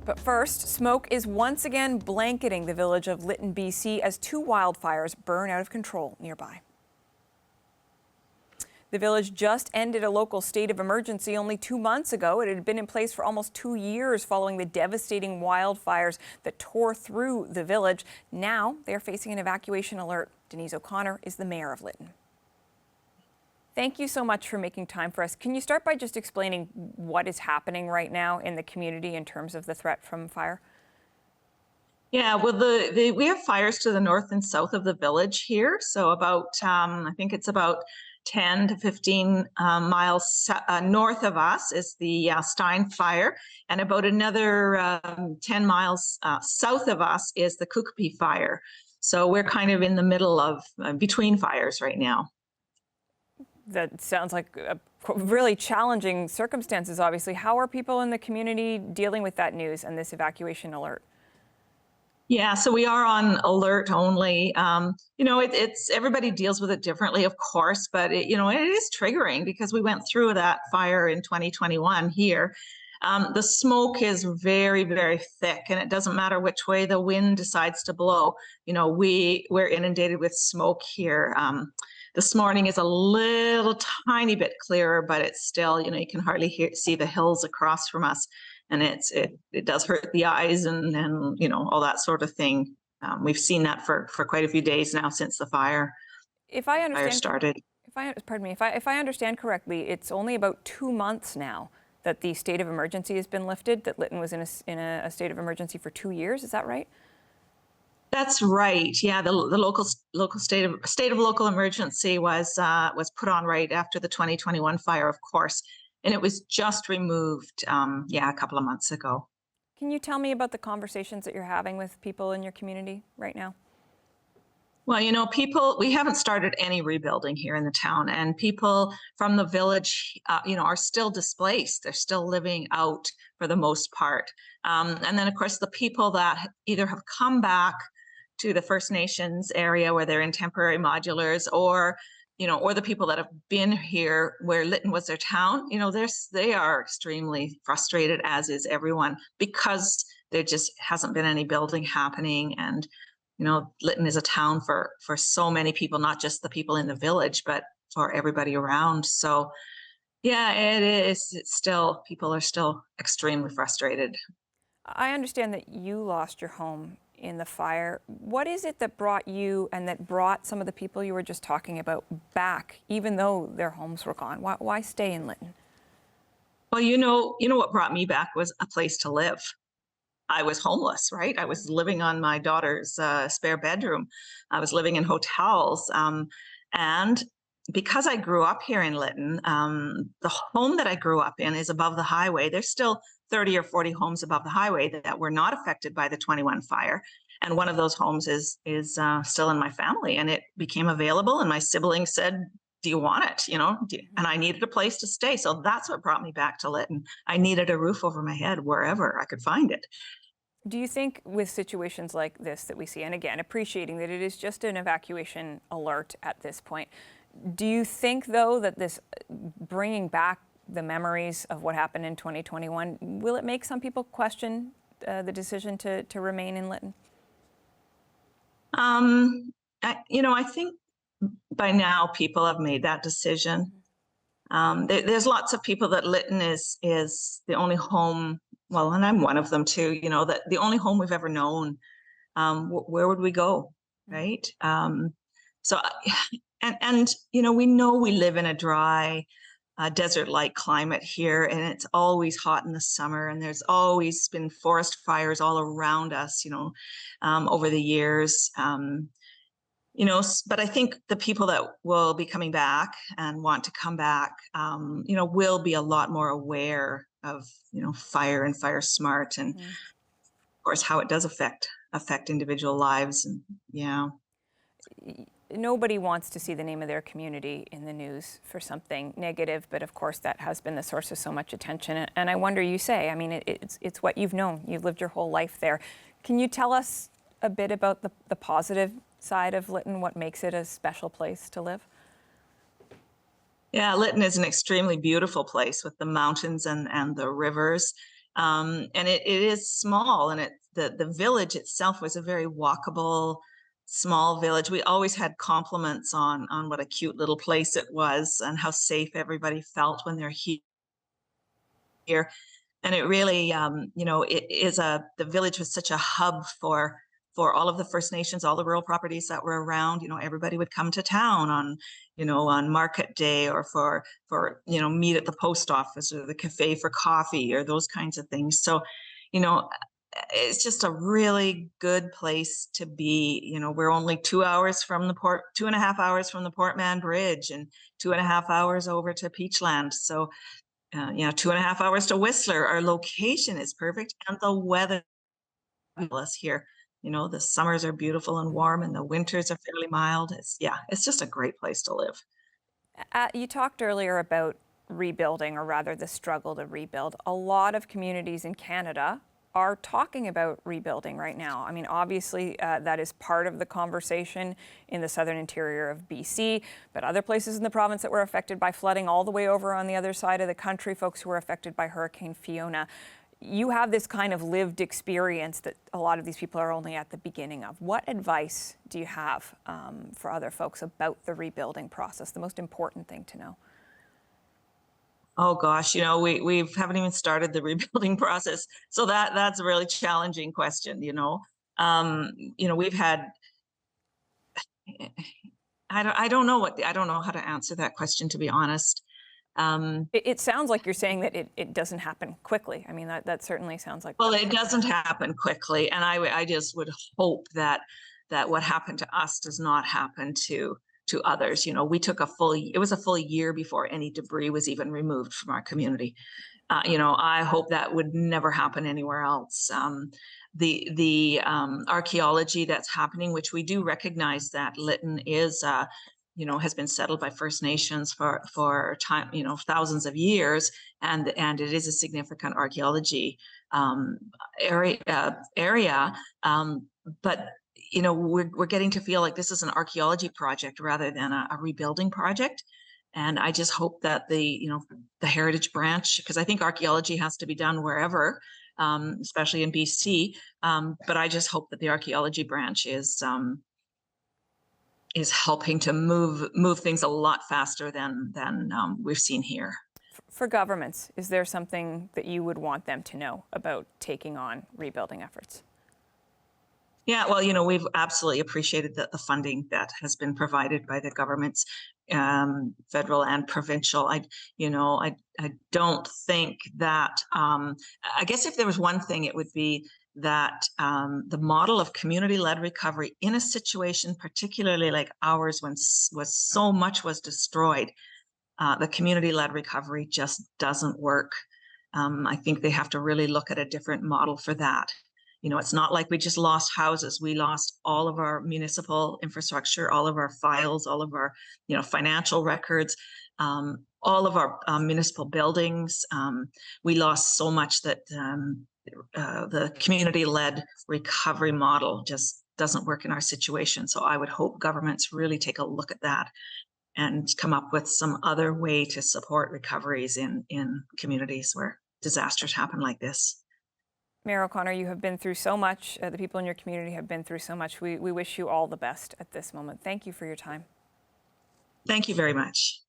But first, smoke is once again blanketing the village of Lytton, BC, as two wildfires burn out of control nearby. The village just ended a local state of emergency only 2 months ago. It had been in place for almost 2 years following the devastating wildfires that tore through the village. Now they're facing an evacuation alert. Denise O'Connor is the mayor of Lytton. Thank you so much for making time for us. Can you start by just explaining what is happening right now in the community in terms of the threat from fire? Yeah, well, we have fires to the north and south of the village here. So about, I think it's about 10 to 15 miles north of us is the Stein fire, and about another 10 miles south of us is the Kukupee fire. So we're kind of in the middle of between fires right now. That sounds like really challenging circumstances, obviously. How are people in the community dealing with that news and this evacuation alert? Yeah, so we are on alert only. You know, it's everybody deals with it differently, of course, but it is triggering because we went through that fire in 2021 here. The smoke is very, very thick, and it doesn't matter which way the wind decides to blow. You know, we're inundated with smoke here. This morning is a little tiny bit clearer, but it's still, you can hardly see the hills across from us. And it does hurt the eyes and all that sort of thing. We've seen that for quite a few days now since the fire started. If I understand correctly, it's only about 2 months now that the state of emergency has been lifted, that Lytton was in a state of emergency for 2 years. Is that right? That's right. Yeah, the local state of local emergency was put on right after the 2021 fire, of course, and it was just removed, a couple of months ago. Can you tell me about the conversations that you're having with people in your community right now? Well, we haven't started any rebuilding here in the town, and people from the village, are still displaced. They're still living out for the most part. And then, of course, the people that either have come back to the First Nations area where they're in temporary modulars, or the people that have been here where Lytton was their town, they are extremely frustrated, as is everyone, because there just hasn't been any building happening. And, Lytton is a town for so many people, not just the people in the village, but for everybody around. So, yeah, it is. People are still extremely frustrated. I understand that you lost your home in the fire. What is it that brought you and that brought some of the people you were just talking about back, even though their homes were gone? Why stay in Lytton? Well, what brought me back was a place to live. I was homeless, right? I was living on my daughter's spare bedroom. I was living in hotels. And because I grew up here in Lytton, the home that I grew up in is above the highway. There's still 30 or 40 homes above the highway that were not affected by the 21 fire. And one of those homes is still in my family, and it became available. And my siblings said, do you want it? And I needed a place to stay. So that's what brought me back to Lytton. I needed a roof over my head wherever I could find it. Do you think with situations like this that we see, and again, appreciating that it is just an evacuation alert at this point, do you think, though, that this bringing back the memories of what happened in 2021, will it make some people question the decision to remain in Lytton? I think by now people have made that decision. There's lots of people that Lytton is the only home, well, and I'm one of them too, that the only home we've ever known. Where would we go, right? We know we live in a dry, desert-like climate here, and it's always hot in the summer, and there's always been forest fires all around us, over the years. But I think the people that will be coming back and want to come back, will be a lot more aware of, fire and fire smart, and of course how it does affect individual lives. And yeah. Nobody wants to see the name of their community in the news for something negative, but of course that has been the source of so much attention. And I wonder, it's what you've known. You've lived your whole life there. Can you tell us a bit about the positive side of Lytton, what makes it a special place to live? Yeah, Lytton is an extremely beautiful place with the mountains and the rivers. And it is small, and the village itself was a very walkable, small village. We always had compliments on what a cute little place it was and how safe everybody felt when they're here. And it really, it is the village was such a hub for all of the First Nations, all the rural properties that were around. Everybody would come to town on market day, or for meet at the post office or the cafe for coffee or those kinds of things. So, it's just a really good place to be. We're only 2 hours from the port, 2.5 hours from the Portman Bridge, and 2.5 hours over to Peachland. So 2.5 hours to Whistler. Our location is perfect, and the weather is fabulous here. The summers are beautiful and warm, and the winters are fairly mild. It's just a great place to live. You talked earlier about rebuilding, or rather the struggle to rebuild. A lot of communities in Canada are talking about rebuilding right now. I mean, obviously, that is part of the conversation in the southern interior of BC, but other places in the province that were affected by flooding, all the way over on the other side of the country, folks who were affected by Hurricane Fiona. You have this kind of lived experience that a lot of these people are only at the beginning of. What advice do you have for other folks about the rebuilding process, the most important thing to know? Oh gosh, we haven't even started the rebuilding process, so that's a really challenging question. We've had. I don't know how to answer that question, to be honest. It sounds like you're saying that it doesn't happen quickly. I mean, that certainly sounds like. Well, it doesn't happen quickly, and I just would hope that what happened to us does not happen to others. We took it was a full year before any debris was even removed from our community. I hope that would never happen anywhere else. The archaeology that's happening, which we do recognize that Lytton is, has been settled by First Nations for time, thousands of years, and it is a significant archaeology area. But we're getting to feel like this is an archaeology project rather than a rebuilding project. And I just hope that the heritage branch, because I think archaeology has to be done wherever, especially in BC. But I just hope that the archaeology branch is helping to move things a lot faster than we've seen here. For governments, is there something that you would want them to know about taking on rebuilding efforts? Yeah, well, we've absolutely appreciated the funding that has been provided by the governments, federal and provincial. I don't think that. I guess if there was one thing, it would be that the model of community-led recovery in a situation, particularly like ours, when so much was destroyed, the community-led recovery just doesn't work. I think they have to really look at a different model for that. It's not like we just lost houses. We lost all of our municipal infrastructure, all of our files, all of our, financial records, all of our municipal buildings. We lost so much that the community-led recovery model just doesn't work in our situation. So I would hope governments really take a look at that and come up with some other way to support recoveries in communities where disasters happen like this. Mayor O'Connor, you have been through so much. The people in your community have been through so much. We wish you all the best at this moment. Thank you for your time. Thank you very much.